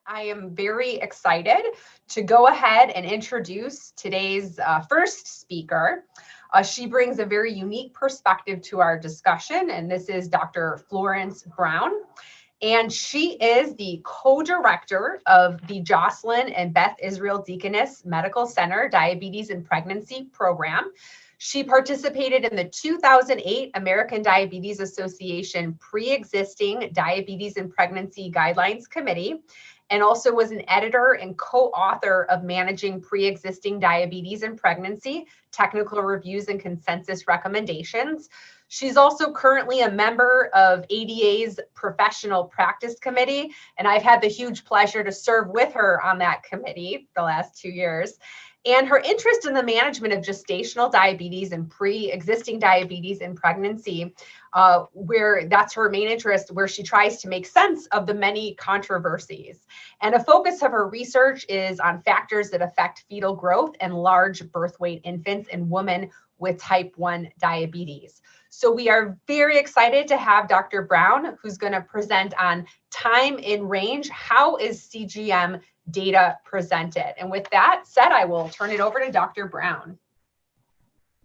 I am very excited to go ahead and introduce today's first speaker. She brings a very unique perspective to our discussion, and this is Dr. Florence Brown. And she is the co-director of the Jocelyn and Beth Israel Deaconess Medical Center Diabetes and Pregnancy Program. She participated in the 2008 American Diabetes Association Pre-Existing Diabetes and Pregnancy Guidelines Committee, and also was an editor and co-author of Managing Pre-Existing Diabetes and Pregnancy, Technical Reviews and Consensus Recommendations. She's also currently a member of ADA's Professional Practice Committee, and I've had the huge pleasure to serve with her on that committee the last 2 years. And her interest in the management of gestational diabetes and pre-existing diabetes in pregnancy, where that's her main interest, where she tries to make sense of the many controversies. And a focus of her research is on factors that affect fetal growth and large birth weight infants and women with type 1 diabetes. So we are very excited to have Dr. Brown, who's going to present on time in range. How is CGM data presented? And with that said, I will turn it over to Dr. Brown.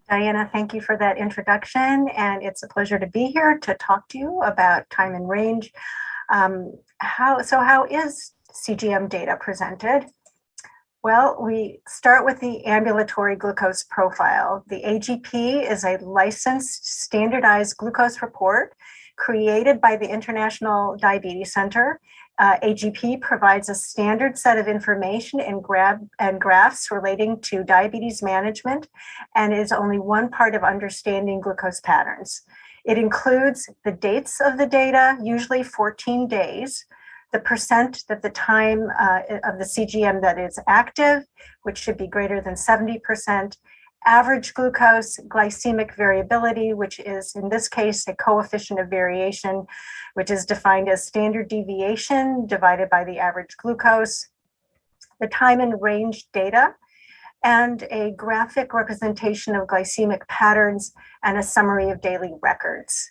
Diana, thank you for that introduction, and it's a pleasure to be here to talk to you about time in range. How is CGM data presented? Well, we start with the ambulatory glucose profile. The AGP is a licensed standardized glucose report created by the International Diabetes Center. AGP provides a standard set of information and graphs relating to diabetes management and is only one part of understanding glucose patterns. It includes the dates of the data, usually 14 days, the percent that the time of the CGM that is active, which should be greater than 70%, average glucose, glycemic variability, which is in this case a coefficient of variation, which is defined as standard deviation divided by the average glucose, the time and range data, and a graphic representation of glycemic patterns and a summary of daily records.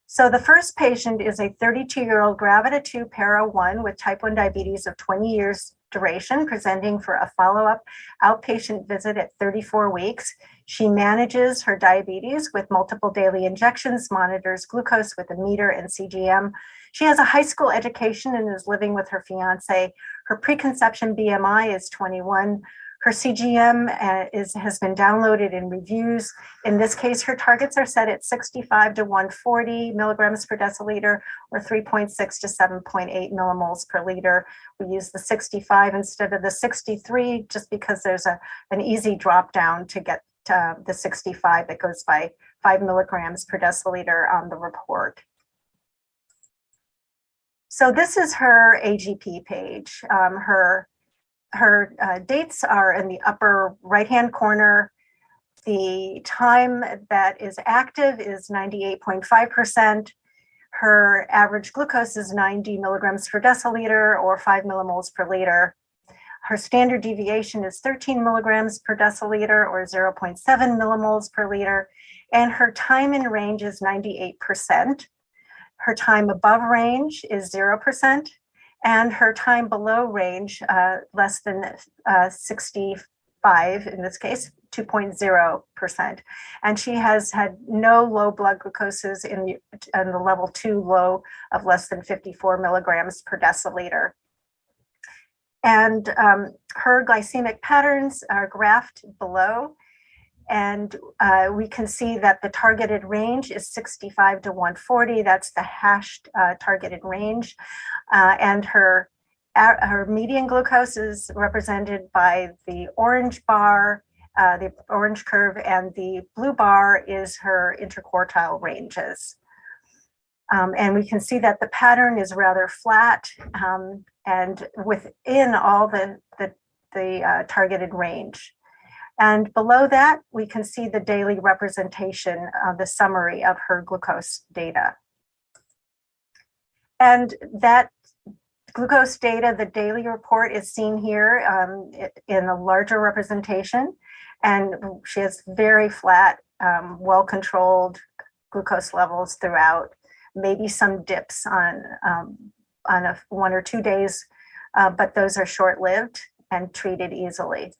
So the first patient is a 32-year-old gravida 2 para 1 with type 1 diabetes of 20 years duration, presenting for a follow-up outpatient visit at 34 weeks. She manages her diabetes with multiple daily injections, monitors glucose with a meter and CGM. She has a high school education and is living with her fiance. Her preconception BMI is 21. Her CGM has been downloaded in reviews. In this case, her targets are set at 65 to 140 milligrams per deciliter or 3.6 to 7.8 millimoles per liter. We use the 65 instead of the 63 just because there's an easy drop down to get to the 65 that goes by 5 milligrams per deciliter on the report. So this is her AGP page. Her dates are in the upper right-hand corner. The time that is active is 98.5%. Her average glucose is 90 milligrams per deciliter or 5 millimoles per liter. Her standard deviation is 13 milligrams per deciliter or 0.7 millimoles per liter. And her time in range is 98%. Her time above range is 0%. And her time below range, less than 65, in this case, 2.0%. And she has had no low blood glucoses in the level 2 low of less than 54 milligrams per deciliter. And her glycemic patterns are graphed below. And we can see that the targeted range is 65 to 140. That's the hashed targeted range. And her median glucose is represented by the orange bar, the orange curve, and the blue bar is her interquartile ranges. And we can see that the pattern is rather flat and within all the targeted range. And below that, we can see the daily representation of the summary of her glucose data. And that glucose data, the daily report is seen here in a larger representation. And she has very flat, well-controlled glucose levels throughout, maybe some dips on on a 1 or 2 days, but those are short-lived and treated easily.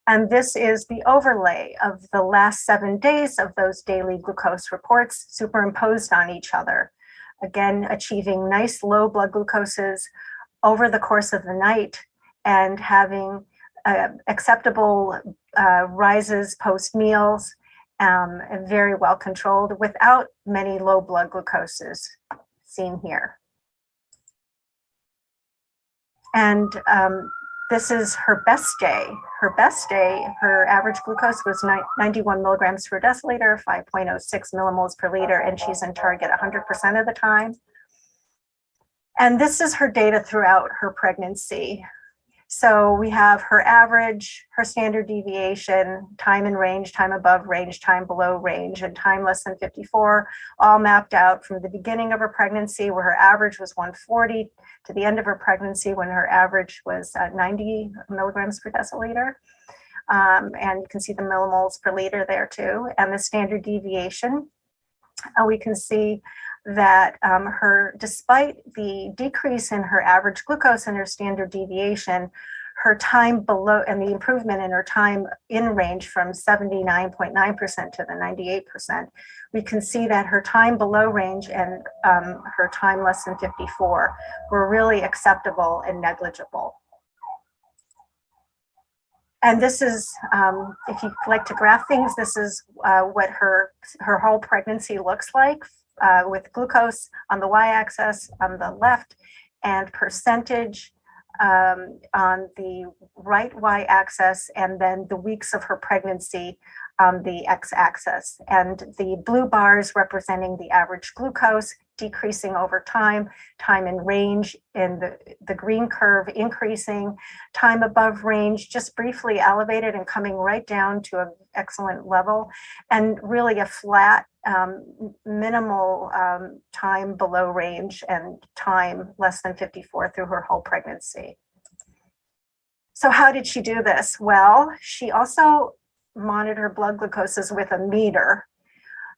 And this is the overlay of the last 7 days of those daily glucose reports superimposed on each other. Again, achieving nice low blood glucoses over the course of the night and having acceptable rises post meals, and very well controlled without many low blood glucoses seen here. And this is her best day. Her best day, her average glucose was 91 milligrams per deciliter, 5.06 millimoles per liter, and she's in target 100% of the time. And this is her data throughout her pregnancy. So we have her average, her standard deviation, time in range, time above range, time below range, and time less than 54, all mapped out from the beginning of her pregnancy, where her average was 140, to the end of her pregnancy when her average was 90 milligrams per deciliter. And you can see the millimoles per liter there too, and the standard deviation. We can see that despite the decrease in her average glucose and her standard deviation, her time below, and the improvement in her time in range from 79.9% to the 98%, we can see that her time below range and her time less than 54 were really acceptable and negligible. And this is, if you like to graph things, this is what her whole pregnancy looks like, with glucose on the y-axis on the left and percentage on the right y-axis, and then the weeks of her pregnancy on the x-axis. And the blue bars representing the average glucose decreasing over time, time in range in the green curve increasing, time above range just briefly elevated and coming right down to an excellent level, and really a flat minimal time below range and time less than 54 through her whole pregnancy. So how did she do this? Well, she also monitored blood glucoses with a meter.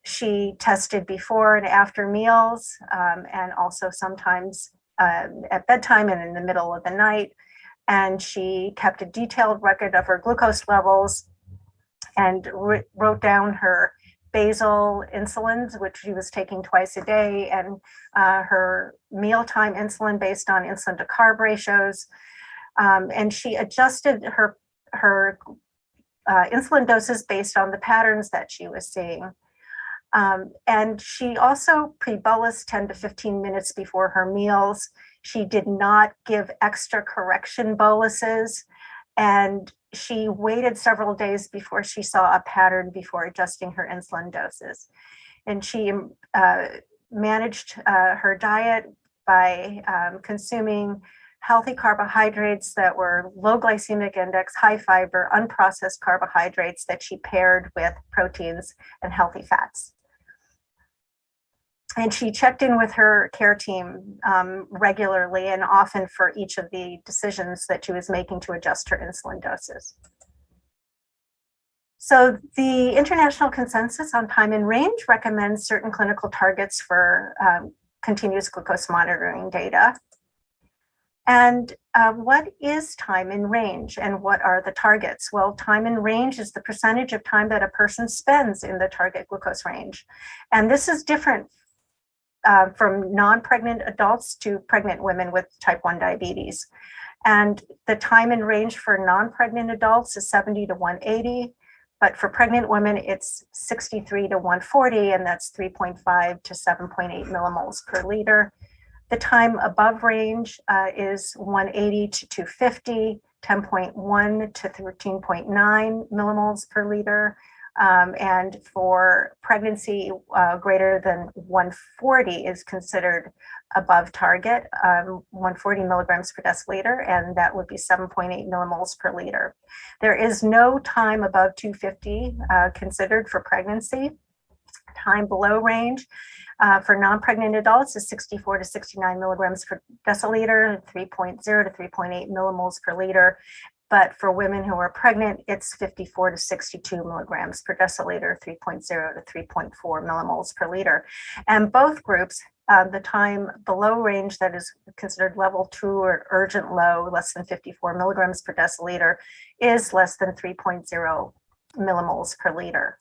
She tested before and after meals, and also sometimes at bedtime and in the middle of the night. And she kept a detailed record of her glucose levels and wrote down her basal insulins, which she was taking twice a day, and her mealtime insulin based on insulin to carb ratios. And she adjusted her insulin doses based on the patterns that she was seeing. And she also pre-bolused 10 to 15 minutes before her meals. She did not give extra correction boluses, and she waited several days before she saw a pattern before adjusting her insulin doses. And she managed her diet by consuming healthy carbohydrates that were low glycemic index, high fiber, unprocessed carbohydrates that she paired with proteins and healthy fats. And she checked in with her care team regularly and often for each of the decisions that she was making to adjust her insulin doses. So the international consensus on time in range recommends certain clinical targets for continuous glucose monitoring data. And what is time in range and what are the targets? Well, time in range is the percentage of time that a person spends in the target glucose range. And this is different from non-pregnant adults to pregnant women with type 1 diabetes. And the time in range for non-pregnant adults is 70 to 180, but for pregnant women, it's 63 to 140, and that's 3.5 to 7.8 millimoles per liter. The time above range is 180 to 250, 10.1 to 13.9 millimoles per liter. And for pregnancy greater than 140 is considered above target, 140 milligrams per deciliter, and that would be 7.8 millimoles per liter. There is no time above 250 considered for pregnancy. Time below range for non-pregnant adults is 64 to 69 milligrams per deciliter, 3.0 to 3.8 millimoles per liter. but for women who are pregnant, it's 54 to 62 milligrams per deciliter, 3.0 to 3.4 millimoles per liter. And both groups, the time below range that is considered level 2 or urgent low, less than 54 milligrams per deciliter, is less than 3.0 millimoles per liter.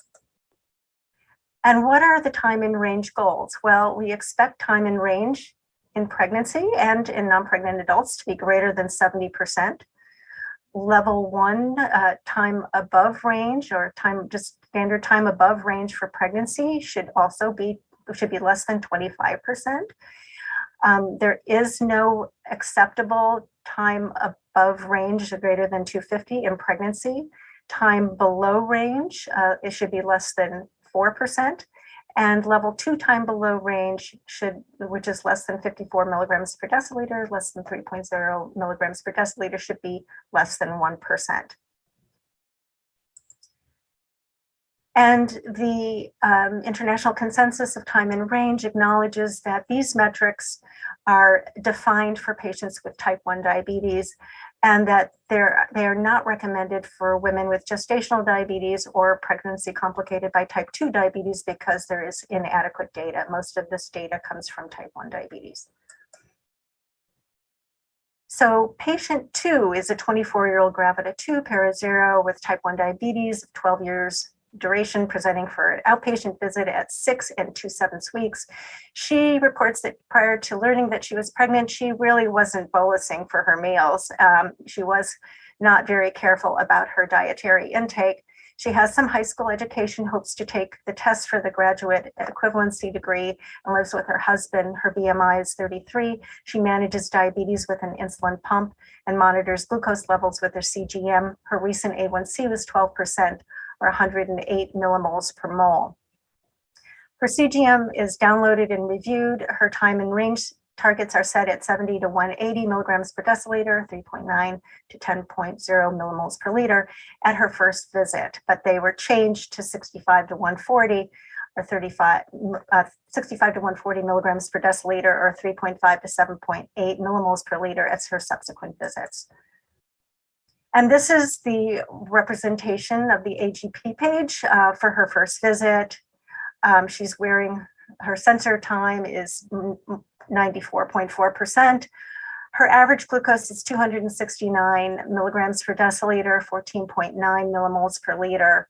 And what are the time in range goals? Well, we expect time in range in pregnancy and in non-pregnant adults to be greater than 70%. Level 1 time above range, or just standard time above range for pregnancy, should be less than 25%. There is no acceptable time above range greater than 250 in pregnancy. Time below range, it should be less than 4%. And level 2 time below range which is less than 54 milligrams per deciliter, less than 3.0 milligrams per deciliter, should be less than 1%. And the international consensus of time in range acknowledges that these metrics are defined for patients with type 1 diabetes, and that they are not recommended for women with gestational diabetes or pregnancy complicated by type 2 diabetes because there is inadequate data. Most of this data comes from type 1 diabetes. So patient 2 is a 24-year-old gravida 2 para-0 with type 1 diabetes, 12 years duration, presenting for an outpatient visit at 6 and 2/7 weeks. She reports that prior to learning that she was pregnant, she really wasn't bolusing for her meals. She was not very careful about her dietary intake. She has some high school education, hopes to take the test for the graduate equivalency degree, and lives with her husband. Her BMI is 33. She manages diabetes with an insulin pump and monitors glucose levels with her CGM. Her recent A1C was 12%, or 108 millimoles per mole. Her CGM is downloaded and reviewed. Her time in range targets are set at 70 to 180 milligrams per deciliter, 3.9 to 10.0 millimoles per liter at her first visit, but they were changed to 65 to 140 or 65 to 140 milligrams per deciliter, or 3.5 to 7.8 millimoles per liter at her subsequent visits. And this is the representation of the AGP page for her first visit. She's wearing, her sensor time is 94.4%. Her average glucose is 269 milligrams per deciliter, 14.9 millimoles per liter.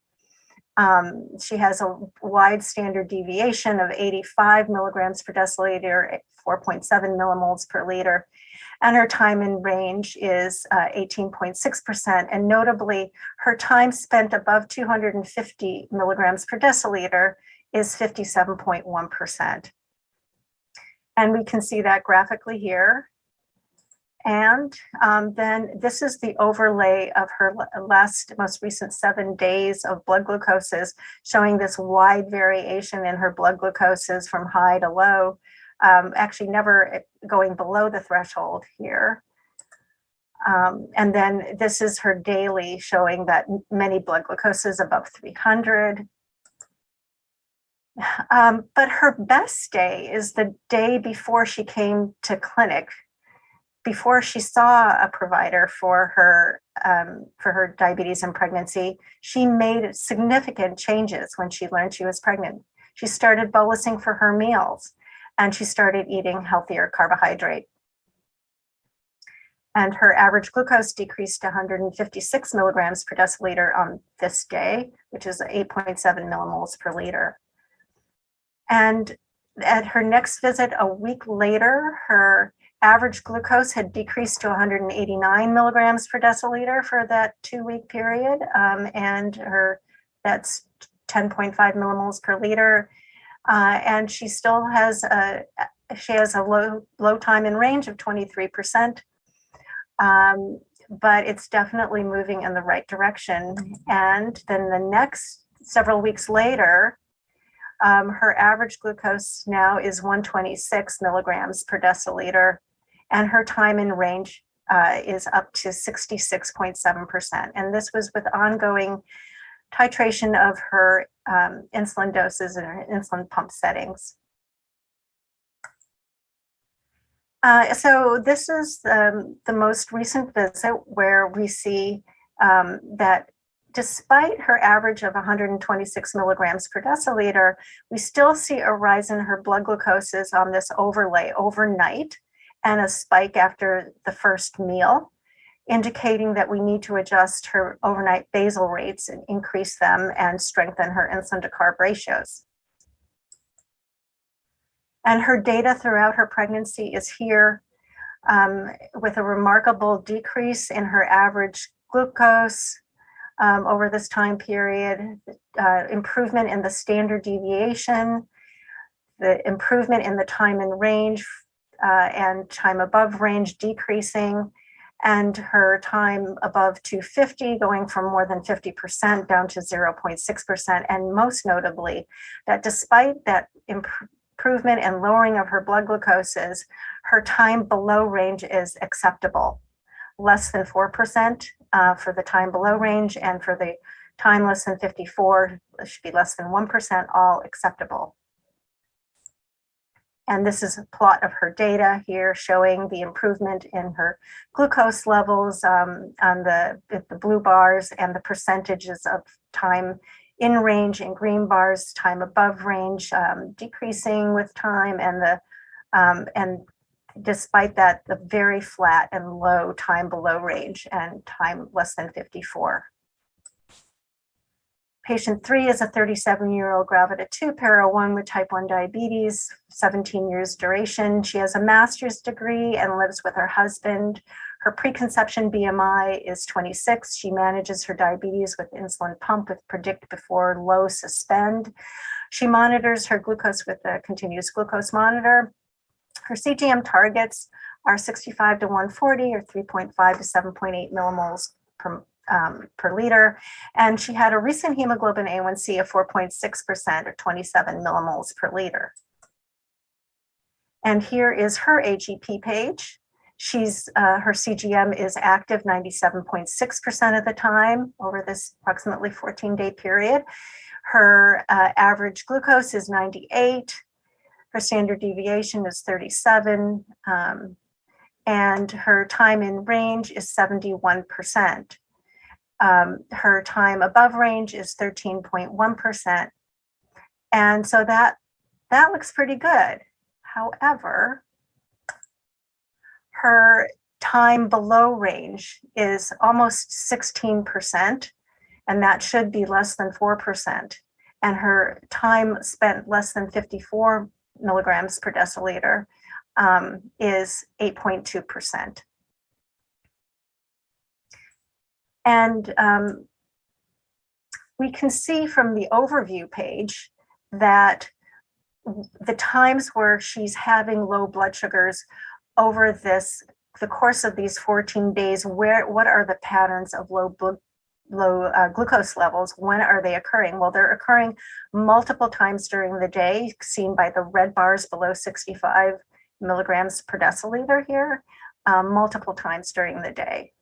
She has a wide standard deviation of 85 milligrams per deciliter, 4.7 millimoles per liter. And her time in range is 18.6%. And notably, her time spent above 250 milligrams per deciliter is 57.1%. And we can see that graphically here. And then this is the overlay of her most recent 7 days of blood glucoses, showing this wide variation in her blood glucoses from high to low, actually never going below the threshold here. And then this is her daily, showing that many blood glucoses above 300. But her best day is the day before she came to clinic, before she saw a provider for her diabetes and pregnancy. She made significant changes when she learned she was pregnant. She started bolusing for her meals, and she started eating healthier carbohydrate. And her average glucose decreased to 156 milligrams per deciliter on this day, which is 8.7 millimoles per liter. And at her next visit a week later, her average glucose had decreased to 189 milligrams per deciliter for that 2-week period. And that's 10.5 millimoles per liter. And she still has a low time in range of 23%. But it's definitely moving in the right direction. And then the next several weeks later, her average glucose now is 126 milligrams per deciliter, and her time in range is up to 66.7%. And this was with ongoing titration of her insulin doses and her insulin pump settings. So this is the most recent visit where we see that despite her average of 126 milligrams per deciliter, we still see a rise in her blood glucoses on this overlay overnight and a spike after the first meal, indicating that we need to adjust her overnight basal rates and increase them and strengthen her insulin to carb ratios. And her data throughout her pregnancy is here, with a remarkable decrease in her average glucose over this time period, improvement in the standard deviation, the improvement in the time in range and time above range decreasing, and her time above 250 going from more than 50% down to 0.6%. And most notably, that despite that improvement and lowering of her blood glucoses, her time below range is acceptable. Less than 4% for the time below range, and for the time less than 54, it should be less than 1%, all acceptable. And this is a plot of her data here showing the improvement in her glucose levels on the blue bars, and the percentages of time in range in green bars, time above range decreasing with time, and despite that, the very flat and low time below range and time less than 54. Patient 3 is a 37-year-old gravida 2 para 1 with type 1 diabetes, 17 years duration. She has a master's degree and lives with her husband. Her preconception BMI is 26. She manages her diabetes with insulin pump with predict before low suspend. She monitors her glucose with a continuous glucose monitor. Her CGM targets are 65 to 140 or 3.5 to 7.8 millimoles per liter. And she had a recent hemoglobin A1C of 4.6% or 27 millimoles per liter. And here is her AGP page. Her CGM is active 97.6% of the time over this approximately 14-day period. Her average glucose is 98. Her standard deviation is 37. And her time in range is 71%. Her time above range is 13.1%. And so that looks pretty good. However, her time below range is almost 16%, and that should be less than 4%. And her time spent less than 54 milligrams per deciliter is 8.2%. And we can see from the overview page that the times where she's having low blood sugars over the course of these 14 days, what are the patterns of low glucose levels? When are they occurring? Well, they're occurring multiple times during the day, seen by the red bars below 65 milligrams per deciliter here, multiple times during the day.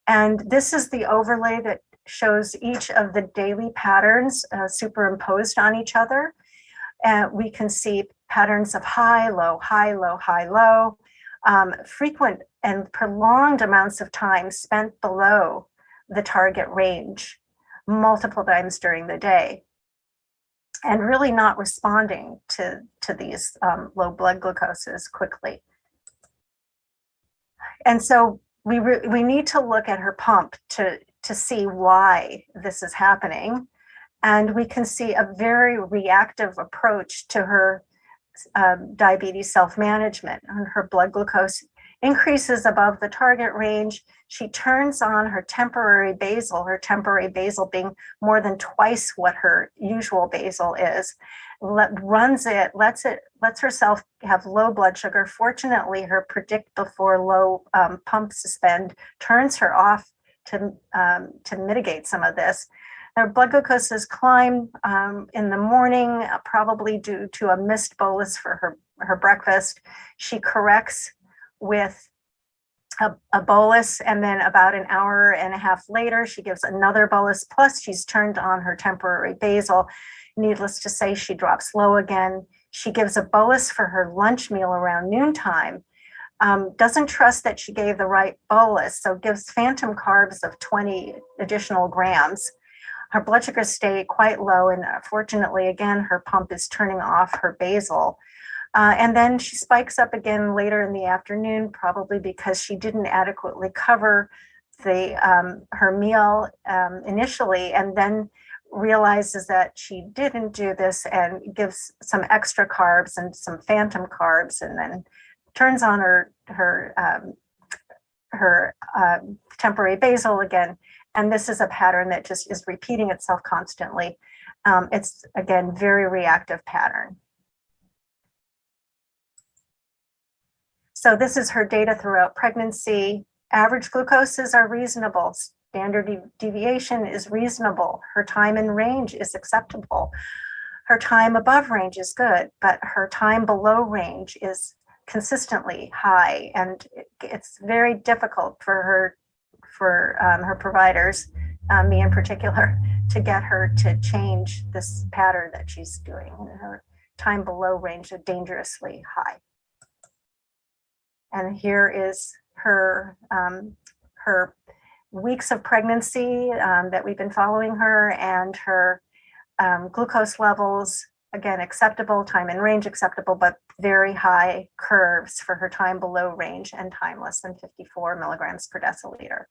And this is the overlay that shows each of the daily patterns superimposed on each other. We can see patterns of high, low, high, low, high, low, frequent and prolonged amounts of time spent below the target range multiple times during the day, and really not responding to these low blood glucoses quickly. And so we need to look at her pump to see why this is happening. And we can see a very reactive approach to her diabetes self-management. And her blood glucose increases above the target range. She turns on her temporary basal being more than twice what her usual basal is, runs it, lets herself have low blood sugar. Fortunately, her predict before low pump suspend turns her off to mitigate some of this. Her blood glucoses climb in the morning, probably due to a missed bolus for her breakfast. She corrects with a bolus, and then about an hour and a half later, she gives another bolus, plus she's turned on her temporary basal. Needless to say, she drops low again. She gives a bolus for her lunch meal around noontime. Doesn't trust that she gave the right bolus, so gives phantom carbs of 20 additional grams. Her blood sugars stay quite low, and fortunately, again, her pump is turning off her basal. And then she spikes up again later in the afternoon, probably because she didn't adequately cover her meal initially, and then realizes that she didn't do this and gives some extra carbs and some phantom carbs, and then turns on her temporary basal again. And this is a pattern that just is repeating itself constantly. It's, again, very reactive pattern. So this is her data throughout pregnancy. Average glucoses are reasonable. Standard deviation is reasonable. Her time in range is acceptable. Her time above range is good, but her time below range is consistently high, and it's very difficult for her providers, me in particular, to get her to change this pattern that she's doing. Her time below range is dangerously high. And here is her weeks of pregnancy that we've been following her, and her glucose levels, again, acceptable, time in range acceptable, but very high curves for her time below range and time less than 54 milligrams per deciliter.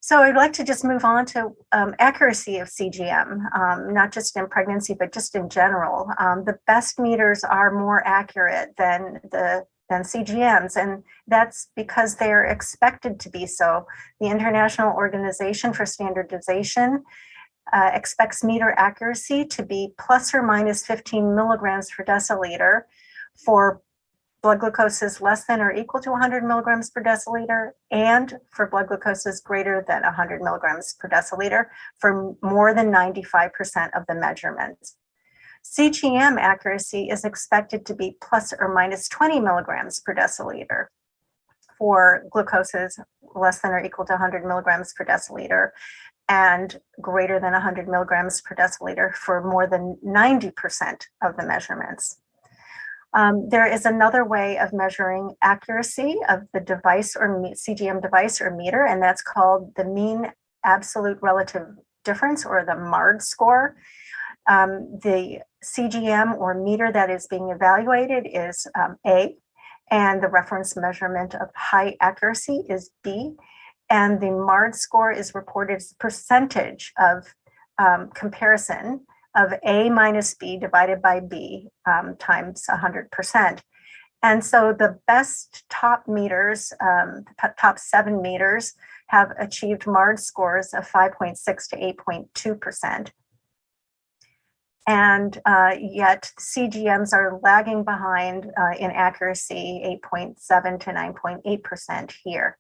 So I'd like to just move on to accuracy of CGM, not just in pregnancy, but just in general. The best meters are more accurate than CGMs, and that's because they're expected to be so. The International Organization for Standardization expects meter accuracy to be plus or minus 15 milligrams per deciliter for blood glucoses less than or equal to 100 milligrams per deciliter, and for blood glucoses greater than 100 milligrams per deciliter for more than 95% of the measurements. CGM accuracy is expected to be plus or minus 20 milligrams per deciliter for glucoses less than or equal to 100 milligrams per deciliter, and greater than 100 milligrams per deciliter for more than 90% of the measurements. There is another way of measuring accuracy of the device or CGM device or meter, and that's called the mean absolute relative difference, or the MARD score. The CGM or meter that is being evaluated is A, and the reference measurement of high accuracy is B, and the MARD score is reported as percentage of comparison of A minus B divided by B times 100%. And so the best top meters, top 7 meters, have achieved MARD scores of 5.6 to 8.2%. And yet CGMs are lagging behind in accuracy, 8.7 to 9.8% here.